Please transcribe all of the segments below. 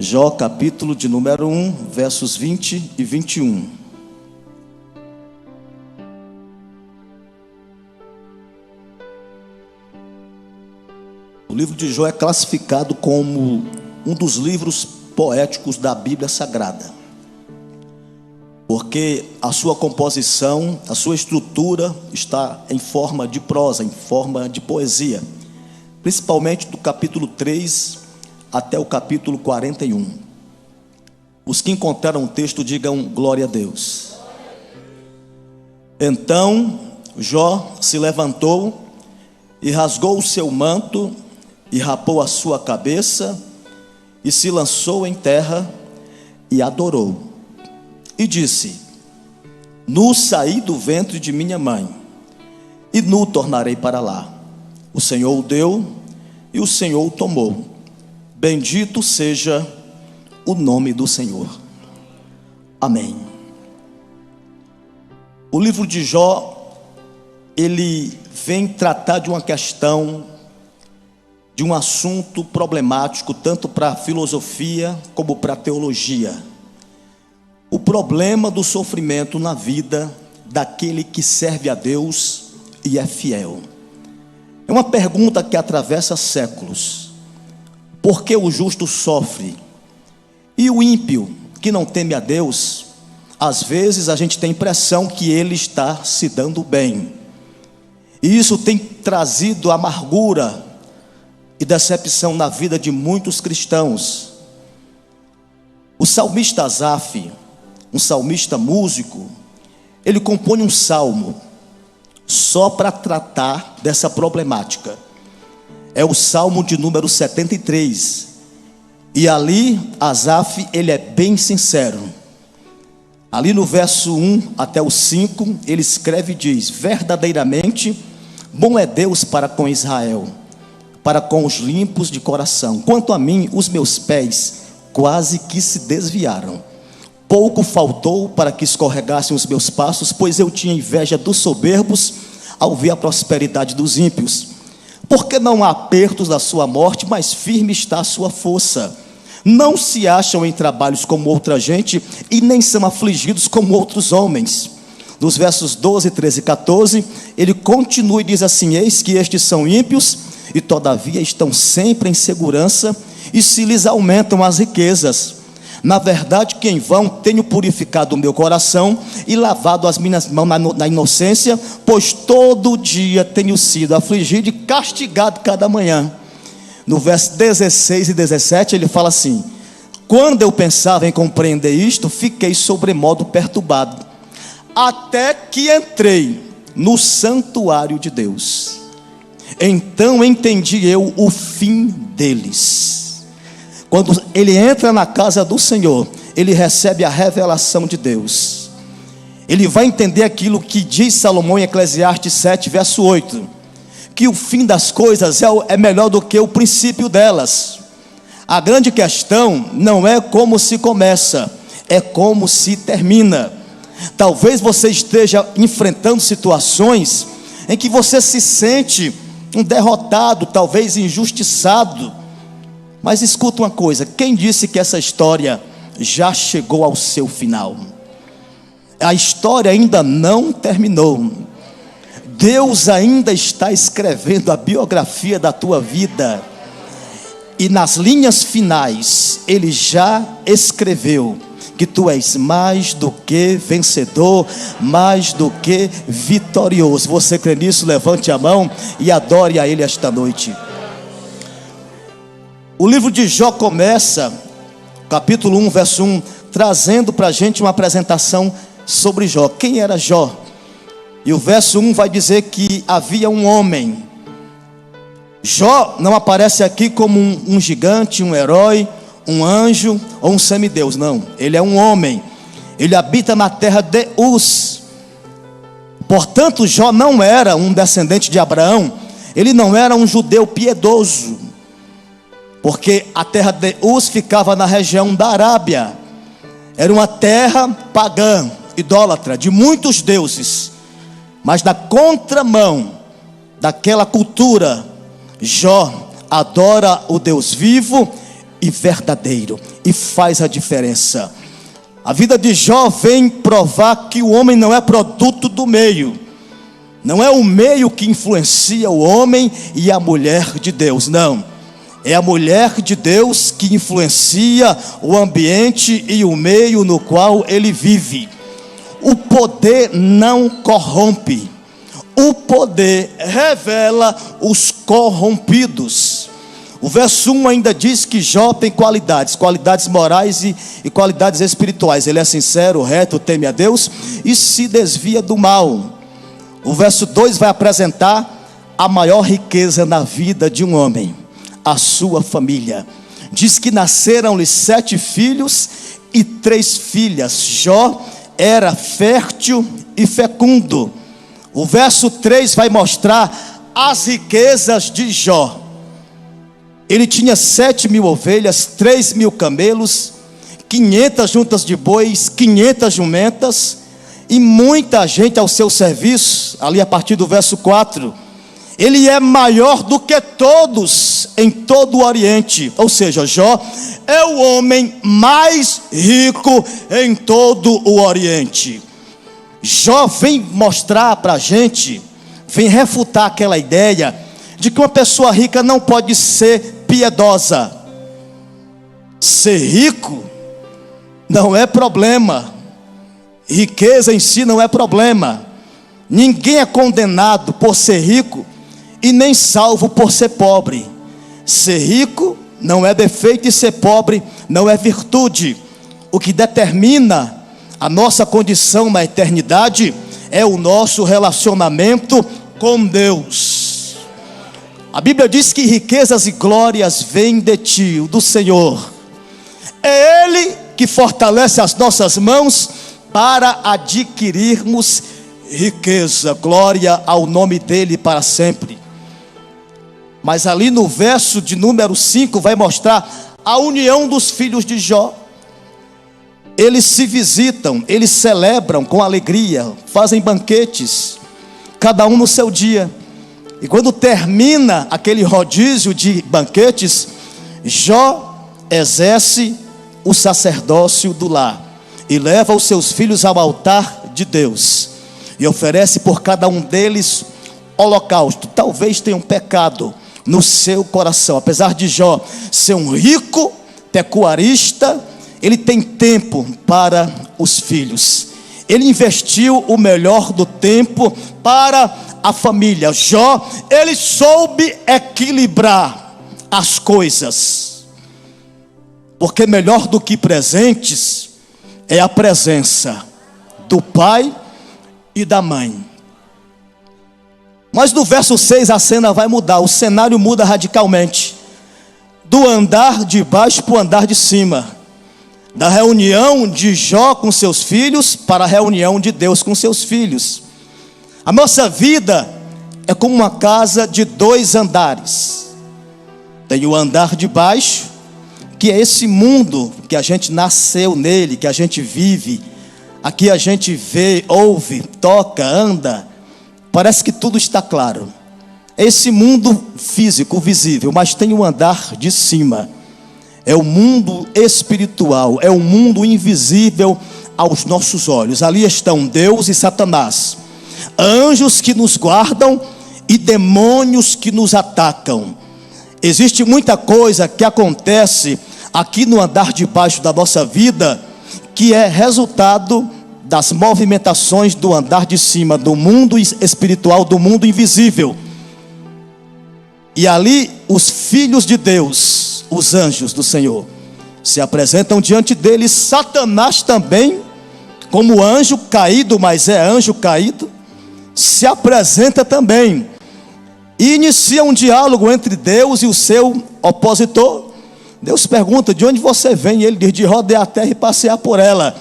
Jó, capítulo de número 1, versos 20 e 21. O livro de Jó é classificado como um dos livros poéticos da Bíblia Sagrada, porque a sua composição, a sua estrutura está em forma de prosa, em forma de poesia, principalmente do capítulo 3 até o capítulo 41. Os que encontraram o texto digam glória a Deus. Então Jó se levantou e rasgou o seu manto e rapou a sua cabeça e se lançou em terra e adorou. E disse: Nu saí do ventre de minha mãe, e nu tornarei para lá. O Senhor o deu e o Senhor o tomou. Bendito seja o nome do Senhor. Amém. O livro de Jó, ele vem tratar de uma questão, de um assunto problemático, tanto para a filosofia como para a teologia. O problema do sofrimento na vida daquele que serve a Deus e é fiel. É uma pergunta que atravessa séculos. Por que o justo sofre? E o ímpio, que não teme a Deus, às vezes a gente tem a impressão que ele está se dando bem. E isso tem trazido amargura e decepção na vida de muitos cristãos. O salmista Asaf, um salmista músico, ele compõe um salmo só para tratar dessa problemática. É o salmo de número 73. E ali Asaf, ele é bem sincero. Ali no verso 1 até o 5, ele escreve e diz: verdadeiramente bom é Deus para com Israel, para com os limpos de coração. Quanto a mim, os meus pés quase que se desviaram. Pouco faltou para que escorregassem os meus passos, pois eu tinha inveja dos soberbos ao ver a prosperidade dos ímpios. Porque não há apertos da sua morte, mas firme está a sua força. Não se acham em trabalhos como outra gente, e nem são afligidos como outros homens. Nos versos 12, 13 e 14, ele continua e diz assim: eis que estes são ímpios, e todavia estão sempre em segurança, e se lhes aumentam as riquezas. Na verdade que em vão tenho purificado o meu coração e lavado as minhas mãos na inocência, pois todo dia tenho sido afligido e castigado cada manhã. No verso 16 e 17 ele fala assim: quando eu pensava em compreender isto, fiquei sobremodo perturbado, até que entrei no santuário de Deus. Então entendi eu o fim deles. Quando ele entra na casa do Senhor, ele recebe a revelação de Deus. Ele vai entender aquilo que diz Salomão em Eclesiastes 7, verso 8, que o fim das coisas é melhor do que o princípio delas. A grande questão não é como se começa, é como se termina. Talvez você esteja enfrentando situações em que você se sente um derrotado, talvez injustiçado. Mas escuta uma coisa: quem disse que essa história já chegou ao seu final? A história ainda não terminou. Deus ainda está escrevendo a biografia da tua vida. E nas linhas finais, Ele já escreveu que tu és mais do que vencedor, mais do que vitorioso. Você crê nisso? Levante a mão e adore a Ele esta noite. O livro de Jó começa, capítulo 1, verso 1, trazendo para a gente uma apresentação sobre Jó. Quem era Jó? E o verso 1 vai dizer que havia um homem. Jó não aparece aqui como um gigante, um herói, um anjo ou um semideus, não. Ele é um homem. Ele habita na terra de Uz. Portanto, Jó não era um descendente de Abraão. Ele não era um judeu piedoso, porque a terra de Uz ficava na região da Arábia. Era uma terra pagã, idólatra, de muitos deuses. Mas na contramão daquela cultura, Jó adora o Deus vivo e verdadeiro, e faz a diferença. A vida de Jó vem provar que o homem não é produto do meio, não é o meio que influencia o homem e a mulher de Deus, não. É a mulher de Deus que influencia o ambiente e o meio no qual ele vive. O poder não corrompe. O poder revela os corrompidos. O verso 1 ainda diz que Jó tem qualidades morais e qualidades espirituais. Ele é sincero, reto, teme a Deus e se desvia do mal. O verso 2 vai apresentar a maior riqueza na vida de um homem: a sua família. Diz que nasceram-lhe 7 filhos e 3 filhas. Jó era fértil e fecundo. O verso 3 vai mostrar as riquezas de Jó. Ele tinha 7.000 ovelhas, 3.000 camelos, 500 juntas de bois, 500 jumentas e muita gente ao seu serviço. Ali a partir do verso 4, ele é maior do que todos em todo o Oriente. Ou seja, Jó é o homem mais rico em todo o Oriente. Jó vem mostrar para a gente, vem refutar aquela ideia de que uma pessoa rica não pode ser piedosa. Ser rico não é problema. Riqueza em si não é problema. Ninguém é condenado por ser rico e nem salvo por ser pobre. Ser rico não é defeito e ser pobre não é virtude. O que determina a nossa condição na eternidade é o nosso relacionamento com Deus. A Bíblia diz que riquezas e glórias vêm de ti, do Senhor. É Ele que fortalece as nossas mãos para adquirirmos riqueza. Glória ao nome dele para sempre. Mas ali no verso de número 5 vai mostrar a união dos filhos de Jó. Eles se visitam, eles celebram com alegria, fazem banquetes, cada um no seu dia. E quando termina aquele rodízio de banquetes, Jó exerce o sacerdócio do lar e leva os seus filhos ao altar de Deus e oferece por cada um deles holocausto. Talvez tenha um pecado no seu coração. Apesar de Jó ser um rico pecuarista, ele tem tempo para os filhos. Ele investiu o melhor do tempo para a família. Jó, ele soube equilibrar as coisas, porque melhor do que presentes é a presença do pai e da mãe. Mas no verso 6 a cena vai mudar, o cenário muda radicalmente, do andar de baixo para o andar de cima, da reunião de Jó com seus filhos para a reunião de Deus com seus filhos. A nossa vida é como uma casa de 2 andares. Tem o andar de baixo, que é esse mundo que a gente nasceu nele, que a gente vive. Aqui a gente vê, ouve, toca, anda. Parece que tudo está claro. É esse mundo físico, visível, mas tem o andar de cima. É o mundo espiritual, é o mundo invisível aos nossos olhos. Ali estão Deus e Satanás, anjos que nos guardam e demônios que nos atacam. Existe muita coisa que acontece aqui no andar de baixo da nossa vida, que é resultado das movimentações do andar de cima, do mundo espiritual, do mundo invisível. E ali os filhos de Deus, os anjos do Senhor, se apresentam diante dele. Satanás também, como anjo caído, mas é anjo caído, se apresenta também e inicia um diálogo entre Deus e o seu opositor. Deus pergunta: de onde você vem? E ele diz: de rodear a terra e passear por ela.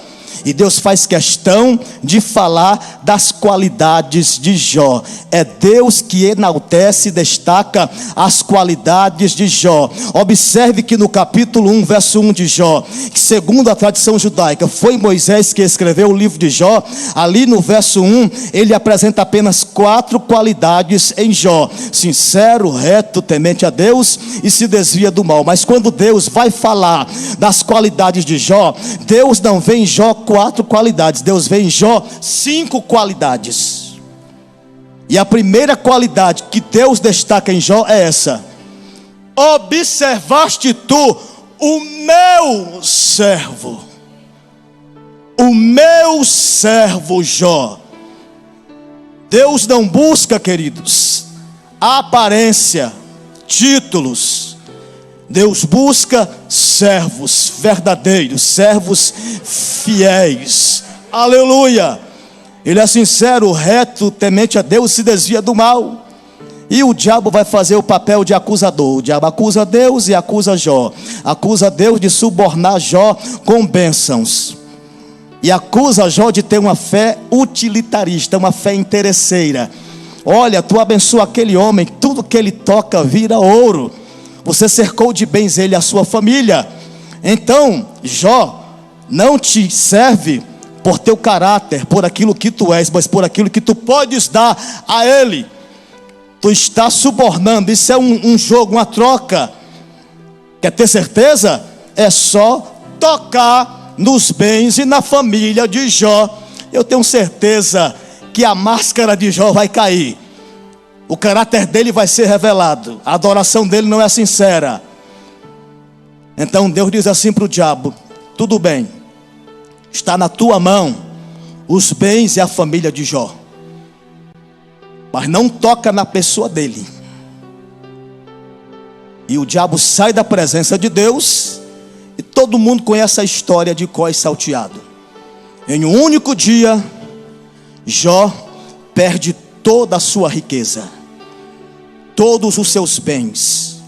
E Deus faz questão de falar das qualidades de Jó. É Deus que enaltece e destaca as qualidades de Jó. Observe que no capítulo 1, verso 1 de Jó, que segundo a tradição judaica, foi Moisés que escreveu o livro de Jó. Ali no verso 1, ele apresenta apenas 4 qualidades em Jó: sincero, reto, temente a Deus e se desvia do mal. Mas quando Deus vai falar das qualidades de Jó, Deus não vê em Jó 4 qualidades, Deus vê em Jó 5 qualidades. E a primeira qualidade que Deus destaca em Jó é essa: observaste tu o meu servo, o meu servo Jó. Deus não busca, queridos, aparência, títulos. Deus busca servos verdadeiros, servos fiéis. Aleluia! Ele é sincero, reto, temente a Deus, se desvia do mal. E o diabo vai fazer o papel de acusador. O diabo acusa Deus e acusa Jó. Acusa Deus de subornar Jó com bênçãos. E acusa Jó de ter uma fé utilitarista, uma fé interesseira. Olha, tu abençoa aquele homem, tudo que ele toca vira ouro. Você cercou de bens ele e a sua família. Então, Jó não te serve por teu caráter, por aquilo que tu és, mas por aquilo que tu podes dar a ele. Tu está subornando. Isso é um jogo, uma troca. Quer ter certeza? É só tocar nos bens e na família de Jó. Eu tenho certeza que a máscara de Jó vai cair. O caráter dele vai ser revelado. A adoração dele não é sincera. Então Deus diz assim para o diabo: tudo bem, está na tua mão os bens e a família de Jó, mas não toca na pessoa dele. E o diabo sai da presença de Deus. E todo mundo conhece a história de cós salteado. Em um único dia, Jó perde toda a sua riqueza, todos os seus bens.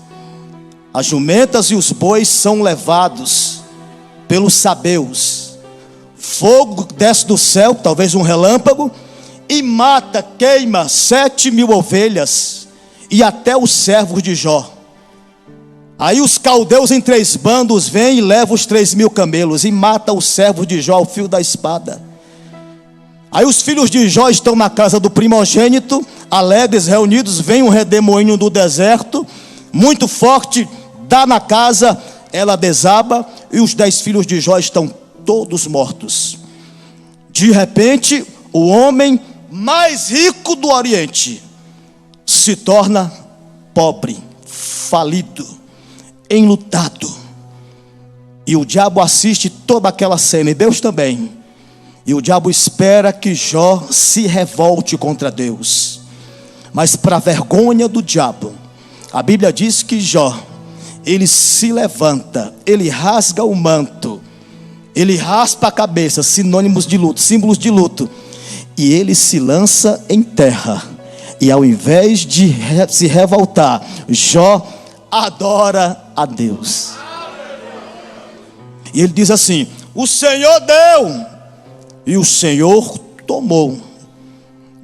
As jumentas e os bois são levados pelos sabeus. Fogo desce do céu, talvez um relâmpago, e mata, queima 7.000 ovelhas e até os servos de Jó. Aí os caldeus em 3 bandos vêm e levam os 3.000 camelos e mata os servos de Jó ao fio da espada. Aí os filhos de Jó estão na casa do primogênito, alegres, reunidos. Vem um redemoinho do deserto, muito forte, dá na casa, ela desaba e os 10 filhos de Jó estão todos mortos. De repente, o homem mais rico do Oriente se torna pobre, falido, enlutado. E o diabo assiste toda aquela cena, e Deus também. E o diabo espera que Jó se revolte contra Deus. Mas para a vergonha do diabo, a Bíblia diz que Jó, ele se levanta, ele rasga o manto, ele raspa a cabeça, sinônimos de luto, símbolos de luto, e ele se lança em terra. E ao invés de se revoltar, Jó adora a Deus. E ele diz assim: o Senhor deu e o Senhor tomou.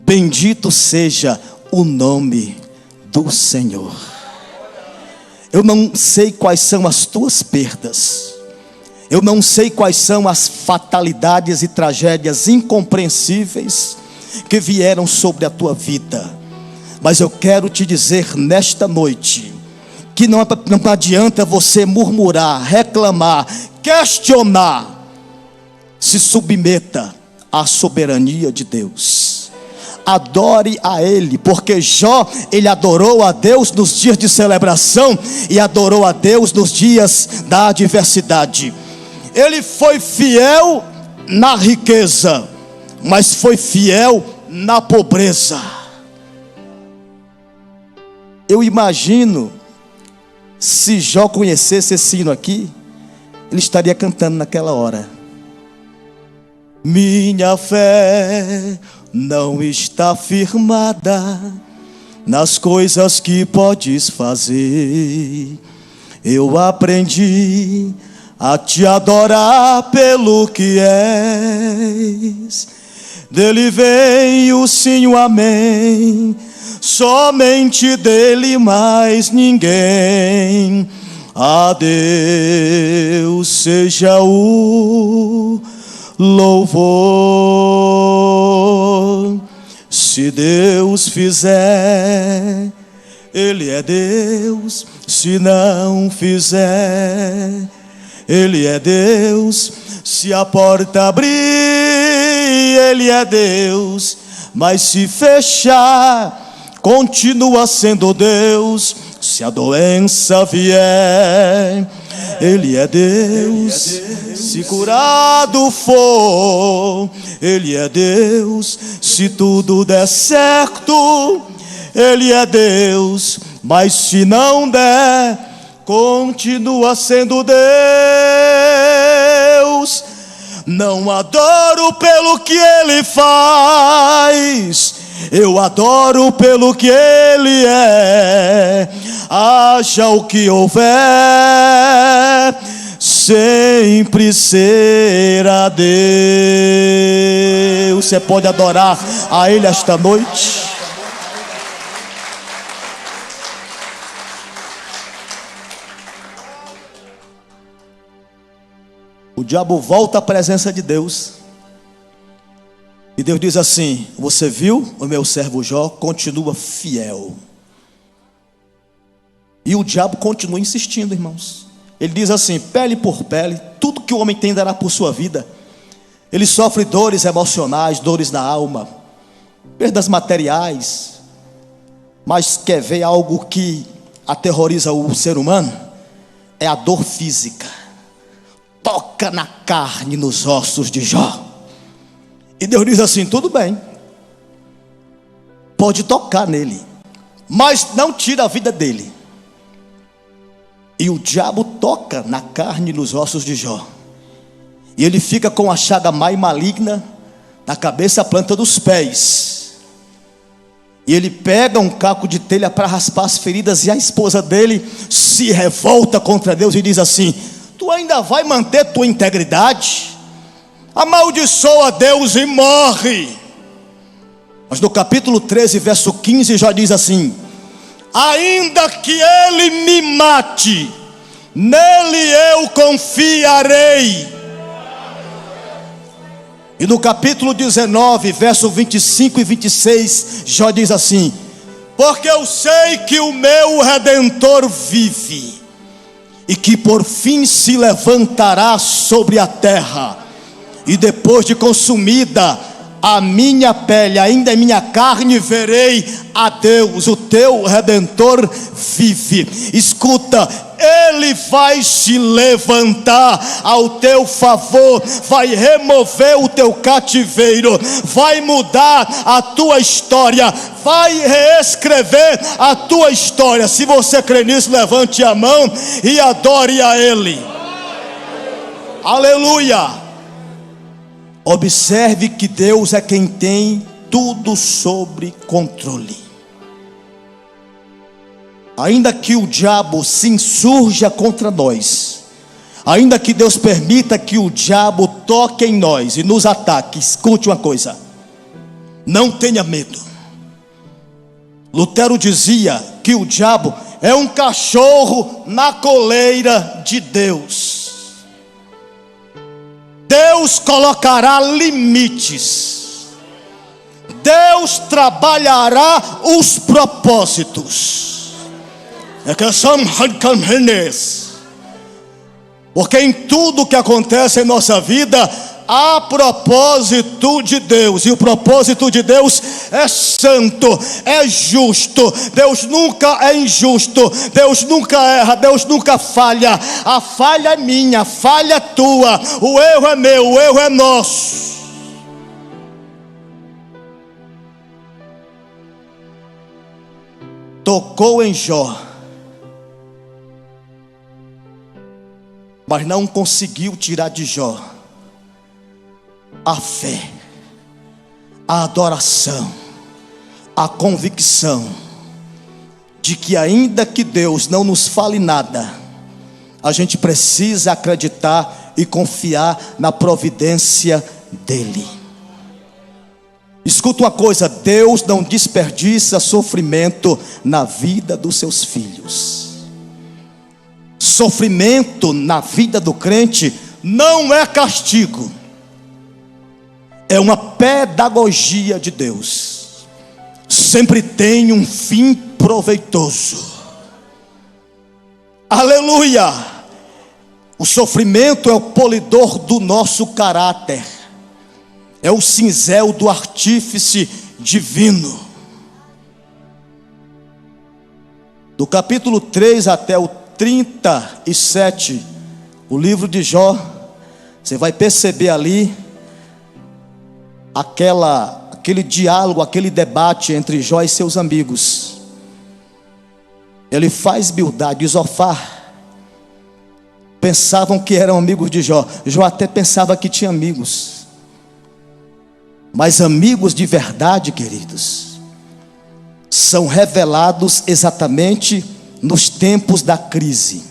Bendito seja o nome do Senhor. Eu não sei quais são as tuas perdas. Eu não sei quais são as fatalidades e tragédias incompreensíveis que vieram sobre a tua vida. Mas eu quero te dizer nesta noite que não adianta você murmurar, reclamar, questionar. Se submeta à soberania de Deus. Adore a Ele, porque Jó, ele adorou a Deus nos dias de celebração e adorou a Deus nos dias da adversidade. Ele foi fiel na riqueza, mas foi fiel na pobreza. Eu imagino, se Jó conhecesse esse hino aqui, ele estaria cantando naquela hora. Minha fé não está firmada nas coisas que podes fazer. Eu aprendi a te adorar pelo que és. Dele veio sim o amém, somente dele mais ninguém. A Deus seja o louvor. Se Deus fizer, Ele é Deus. Se não fizer, Ele é Deus. Se a porta abrir, Ele é Deus. Mas se fechar, continua sendo Deus. Se a doença vier, Ele é Deus. Se curado for, Ele é Deus. Se tudo der certo, Ele é Deus. Mas se não der, continua sendo Deus. Não adoro pelo que Ele faz, eu adoro pelo que Ele é. Haja o que houver, sempre será Deus. Você pode adorar a Ele esta noite? O diabo volta à presença de Deus. E Deus diz assim: você viu o meu servo Jó? Continua fiel. E o diabo continua insistindo, irmãos. Ele diz assim: pele por pele, tudo que o homem tem dará por sua vida. Ele sofre dores emocionais, dores na alma, perdas materiais. Mas quer ver algo que aterroriza o ser humano? É a dor física. Toca na carne, nos ossos de Jó. E Deus diz assim: tudo bem, pode tocar nele, mas não tira a vida dele. E o diabo toca na carne e nos ossos de Jó. E ele fica com a chaga mais maligna na cabeça, a planta dos pés. E ele pega um caco de telha para raspar as feridas. E a esposa dele se revolta contra Deus e diz assim: tu ainda vai manter tua integridade? Amaldiçoa Deus e morre. Mas no capítulo 13, verso 15, já diz assim: ainda que ele me mate, nele eu confiarei. E no capítulo 19, verso 25 e 26, Jó diz assim: porque eu sei que o meu Redentor vive, e que por fim se levantará sobre a terra. E depois de consumida a minha pele, ainda em minha carne verei a Deus, o teu Redentor vive. Escuta, Ele vai se levantar ao teu favor, vai remover o teu cativeiro, vai mudar a tua história, vai reescrever a tua história. Se você crê nisso, levante a mão e adore a Ele. Aleluia. Observe que Deus é quem tem tudo sob controle. Ainda que o diabo se insurja contra nós, ainda que Deus permita que o diabo toque em nós e nos ataque, escute uma coisa: não tenha medo. Lutero dizia que o diabo é um cachorro na coleira de Deus. Deus colocará limites, Deus trabalhará os propósitos. Porque em tudo que acontece em nossa vida há propósito de Deus. E o propósito de Deus é santo, é justo. Deus nunca é injusto, Deus nunca erra, Deus nunca falha. A falha é minha, a falha é tua, o erro é meu, o erro é nosso. Tocou em Jó, mas não conseguiu tirar de Jó a fé, a adoração, a convicção de que ainda que Deus não nos fale nada, a gente precisa acreditar e confiar na providência dele. Escuta uma coisa: Deus não desperdiça sofrimento na vida dos seus filhos. Sofrimento na vida do crente não é castigo, é uma pedagogia de Deus. Sempre tem um fim proveitoso. Aleluia! O sofrimento é o polidor do nosso caráter, é o cinzel do artífice divino. Do capítulo 3 até o 37, o livro de Jó, você vai perceber ali aquele diálogo, aquele debate entre Jó e seus amigos. Ele faz Bildade e Zofar pensavam que eram amigos de Jó. Jó até pensava que tinha amigos, mas amigos de verdade, queridos, são revelados exatamente nos tempos da crise.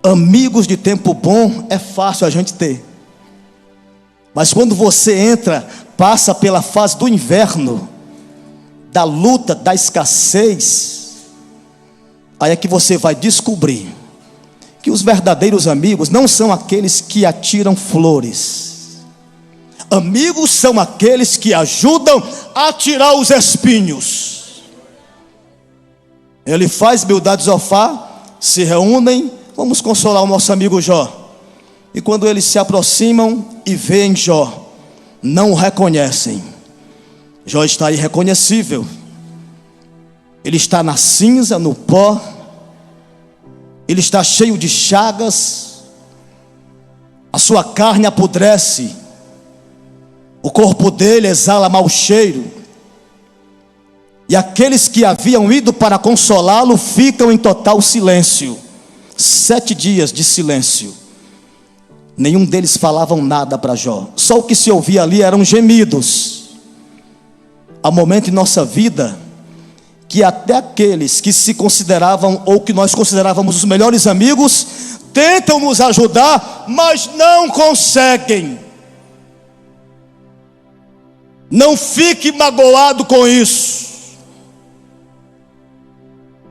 Amigos de tempo bom é fácil a gente ter, mas quando você passa pela fase do inverno, da luta, da escassez, aí é que você vai descobrir que os verdadeiros amigos não são aqueles que atiram flores. Amigos são aqueles que ajudam a tirar os espinhos. Ele faz Bildade e Zofar, se reúnem, vamos consolar o nosso amigo Jó. E quando eles se aproximam e veem Jó, não o reconhecem. Jó está irreconhecível. Ele está na cinza, no pó. Ele está cheio de chagas. A sua carne apodrece. O corpo dele exala mau cheiro. E aqueles que haviam ido para consolá-lo ficam em total silêncio. 7 dias de silêncio. Nenhum deles falavam nada para Jó. Só o que se ouvia ali eram gemidos. Há momento em nossa vida que até aqueles que se consideravam, ou que nós considerávamos os melhores amigos, tentam nos ajudar, mas não conseguem. Não fique magoado com isso.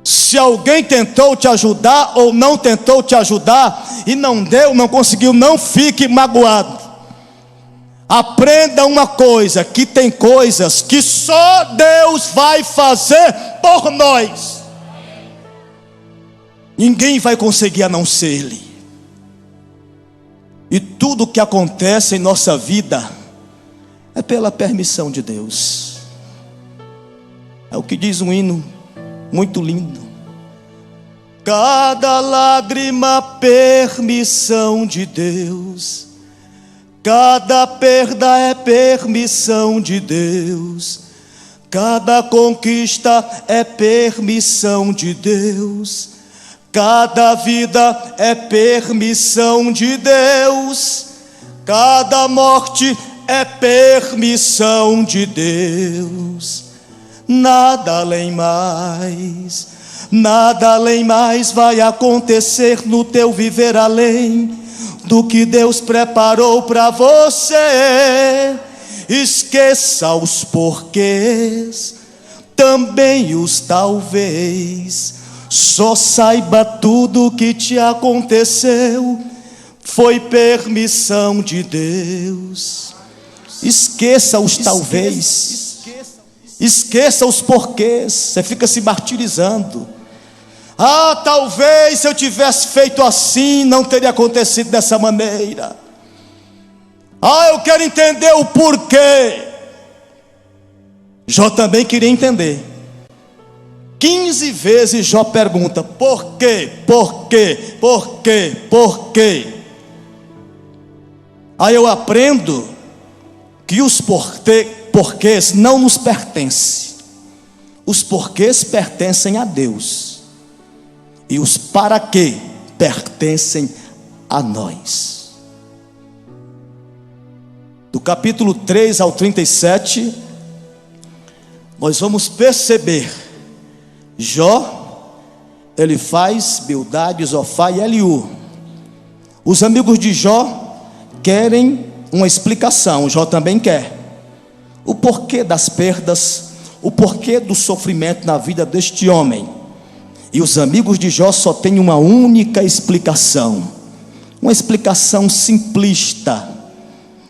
Se alguém tentou te ajudar ou não tentou te ajudar e não deu, não conseguiu, não fique magoado. Aprenda uma coisa, que tem coisas que só Deus vai fazer por nós. Ninguém vai conseguir a não ser Ele. E tudo que acontece em nossa vida é pela permissão de Deus. É o que diz um hino muito lindo: cada lágrima, permissão de Deus. Cada perda é permissão de Deus. Cada conquista é permissão de Deus. Cada vida é permissão de Deus. Cada morte é permissão de Deus. Nada além mais vai acontecer no teu viver além do que Deus preparou para você. Esqueça os porquês, também os talvez. Só saiba tudo o que te aconteceu foi permissão de Deus. Esqueça os talvez, esqueça os porquês. Você fica se martirizando. Talvez se eu tivesse feito assim, não teria acontecido dessa maneira. Eu quero entender o porquê. Jó também queria entender. 15 vezes Jó pergunta: por quê? Por quê? Por quê? Por quê? Aí eu aprendo que os porquês não nos pertencem. Os porquês pertencem a Deus. E os para quê pertencem a nós. Do capítulo 3 ao 37, nós vamos perceber Jó Elifaz, Bildade, Zofar e Eliú. Os amigos de Jó querem uma explicação, Jó também quer. O porquê das perdas, o porquê do sofrimento na vida deste homem. E os amigos de Jó só têm uma única explicação, uma explicação simplista.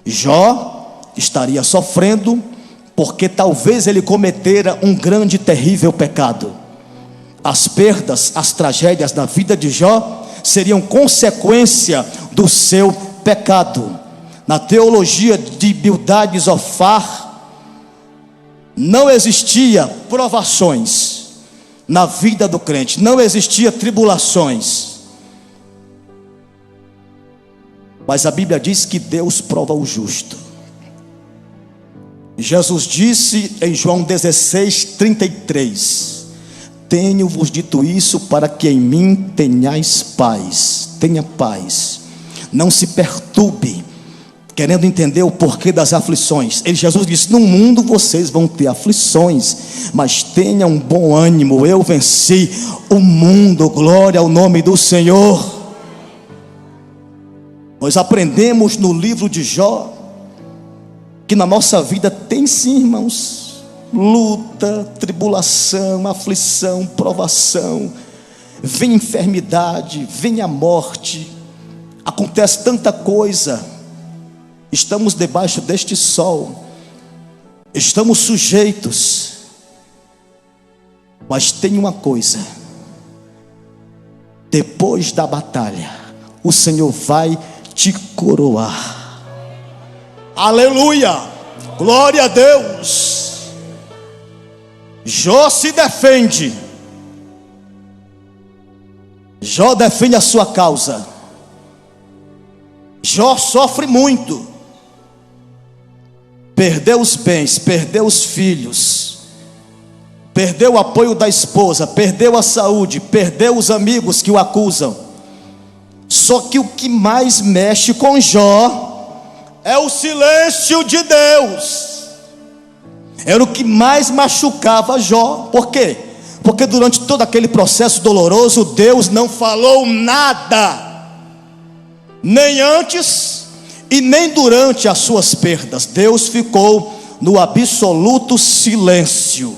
Jó estaria sofrendo porque talvez ele cometera um grande e terrível pecado. As perdas, as tragédias na vida de Jó seriam consequência do seu pecado. Na teologia de Bildade e Zofar, não existia provações na vida do crente, não existia tribulações. Mas a Bíblia diz que Deus prova o justo. Jesus disse em João 16:33: tenho-vos dito isso para que em mim tenhais paz. Tenha paz, não se perturbe, querendo entender o porquê das aflições. Jesus disse: no mundo vocês vão ter aflições, mas tenha um bom ânimo, eu venci o mundo. Glória ao nome do Senhor. Nós aprendemos no livro de Jó que na nossa vida tem sim, irmãos, luta, tribulação, aflição, provação. Vem enfermidade, vem a morte, acontece tanta coisa. Estamos debaixo deste sol, estamos sujeitos, mas tem uma coisa: depois da batalha, o Senhor vai te coroar. Aleluia, glória a Deus. Jó se defende, Jó defende a sua causa. Jó sofre muito, perdeu os bens, perdeu os filhos, perdeu o apoio da esposa, perdeu a saúde, perdeu os amigos que o acusam. Só que o que mais mexe com Jó é o silêncio de Deus. Era o que mais machucava Jó. Por quê? Porque durante todo aquele processo doloroso, Deus não falou nada, nem antes e nem durante as suas perdas. Deus ficou no absoluto silêncio.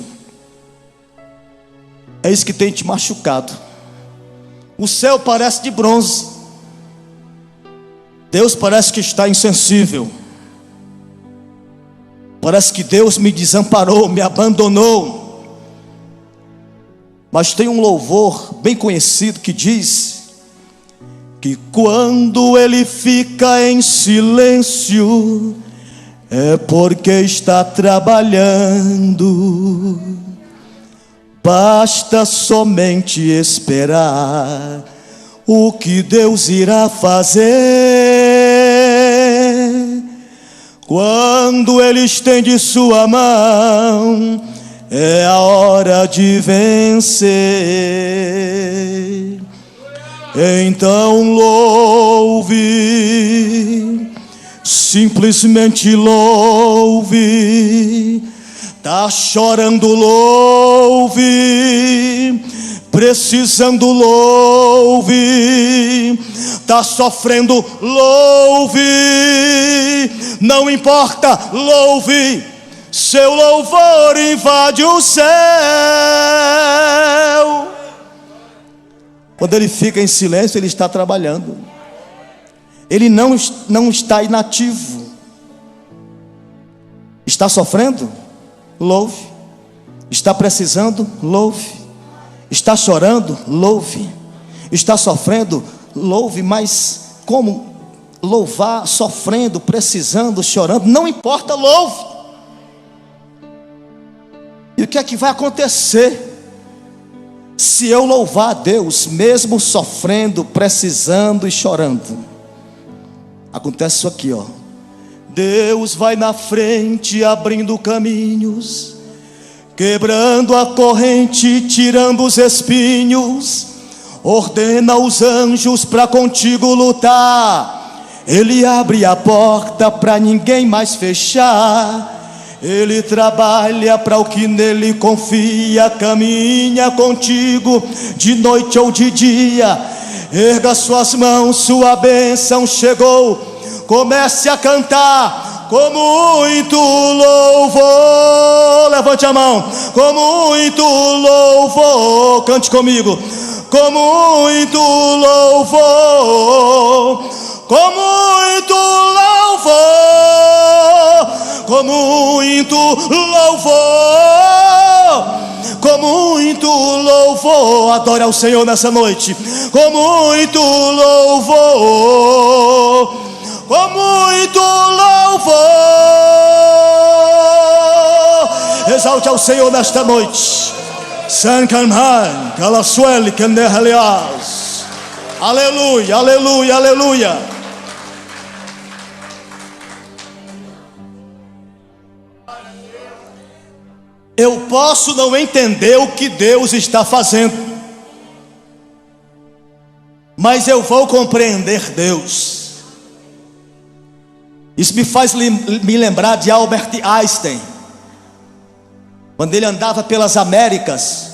É isso que tem te machucado. O céu parece de bronze, Deus parece que está insensível. Parece que Deus me desamparou, me abandonou. Mas tem um louvor bem conhecido que diz que quando ele fica em silêncio, é porque está trabalhando. Basta somente esperar o que Deus irá fazer. Quando ele estende sua mão, é a hora de vencer. Então louve, simplesmente louve. Tá chorando, louve. Precisando, louve. Tá sofrendo, louve. Não importa, louve. Seu louvor invade o céu. Quando ele fica em silêncio, ele está trabalhando. Ele não está inativo. Está sofrendo? Louve. Está precisando? Louve. Está chorando? Louve. Está sofrendo? Louve. Mas como louvar sofrendo, precisando, chorando? Não importa, louve. E o que é que vai acontecer se eu louvar a Deus, mesmo sofrendo, precisando e chorando? Acontece isso aqui, ó. Deus vai na frente, abrindo caminhos, quebrando a corrente, tirando os espinhos. Ordena os anjos para contigo lutar. Ele abre a porta para ninguém mais fechar. Ele trabalha para o que nele confia, caminha contigo de noite ou de dia. Erga suas mãos, sua bênção chegou. Comece a cantar com muito louvor. Levante a mão. Com muito louvor. Cante comigo. Com muito louvor. Com muito louvor. Com muito louvor, com muito louvor. Adore ao Senhor nessa noite. Com muito louvor, com muito louvor. Exalte ao Senhor nesta noite. Aleluia, aleluia, aleluia. Eu posso não entender o que Deus está fazendo, mas eu vou compreender Deus. Isso me faz me lembrar de Albert Einstein, quando ele andava pelas Américas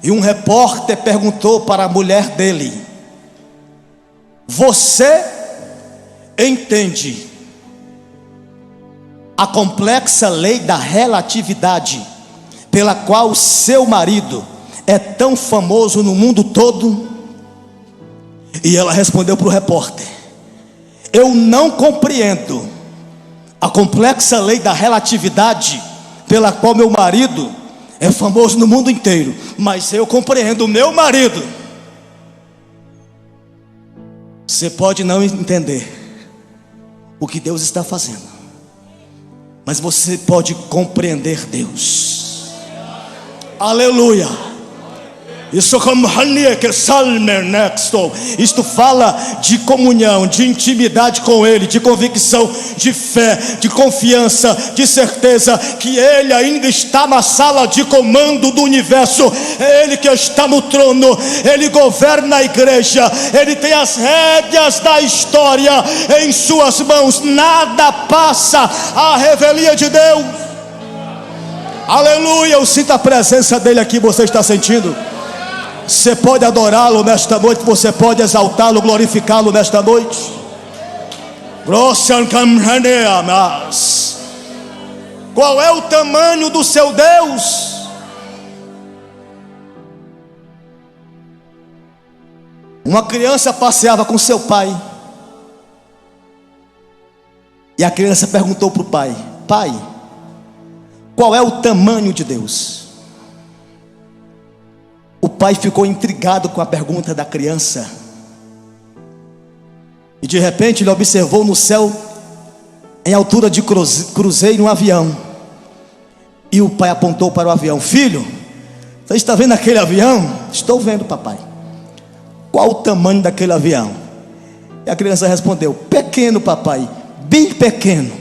e um repórter perguntou para a mulher dele: você entende a complexa lei da relatividade pela qual o seu marido é tão famoso no mundo todo? E ela respondeu para o repórter: eu não compreendo a complexa lei da relatividade pela qual meu marido é famoso no mundo inteiro, mas eu compreendo o meu marido. Você pode não entender o que Deus está fazendo, mas você pode compreender Deus. Aleluia. Isto fala de comunhão, de intimidade com Ele, de convicção, de fé, de confiança, de certeza que Ele ainda está na sala de comando do universo. É Ele que está no trono, Ele governa a igreja, Ele tem as rédeas da história em suas mãos. Nada passa a revelia de Deus. Aleluia, eu sinto a presença dele aqui. Você está sentindo? Você pode adorá-lo nesta noite, você pode exaltá-lo, glorificá-lo nesta noite. Qual é o tamanho do seu Deus? Uma criança passeava com seu pai, e a criança perguntou para o pai: pai, qual é o tamanho de Deus? O pai ficou intrigado com a pergunta da criança, e de repente ele observou no céu, em altura de cruzeiro, um avião. E o pai apontou para o avião: filho, você está vendo aquele avião? Estou vendo, papai. Qual o tamanho daquele avião? E a criança respondeu: pequeno, papai, bem pequeno.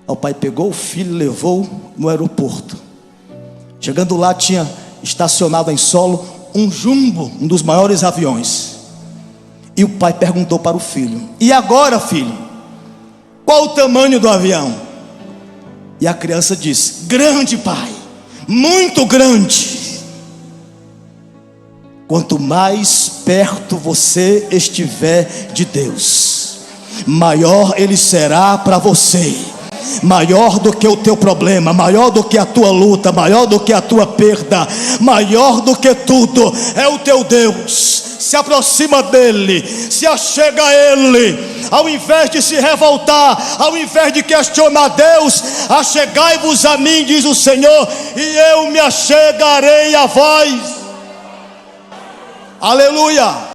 O pai pegou o filho e levou no aeroporto. Chegando lá, tinha estacionado em solo um jumbo, um dos maiores aviões. E o pai perguntou para o filho: e agora, filho, qual o tamanho do avião? E a criança disse: grande, pai, muito grande. Quanto mais perto você estiver de Deus, maior Ele será para você. Maior do que o teu problema, maior do que a tua luta, maior do que a tua perda, maior do que tudo é o teu Deus. Se aproxima dele, se achega a ele. Ao invés de se revoltar, ao invés de questionar Deus, achegai-vos a mim, diz o Senhor, e eu me achegarei a vós. Aleluia.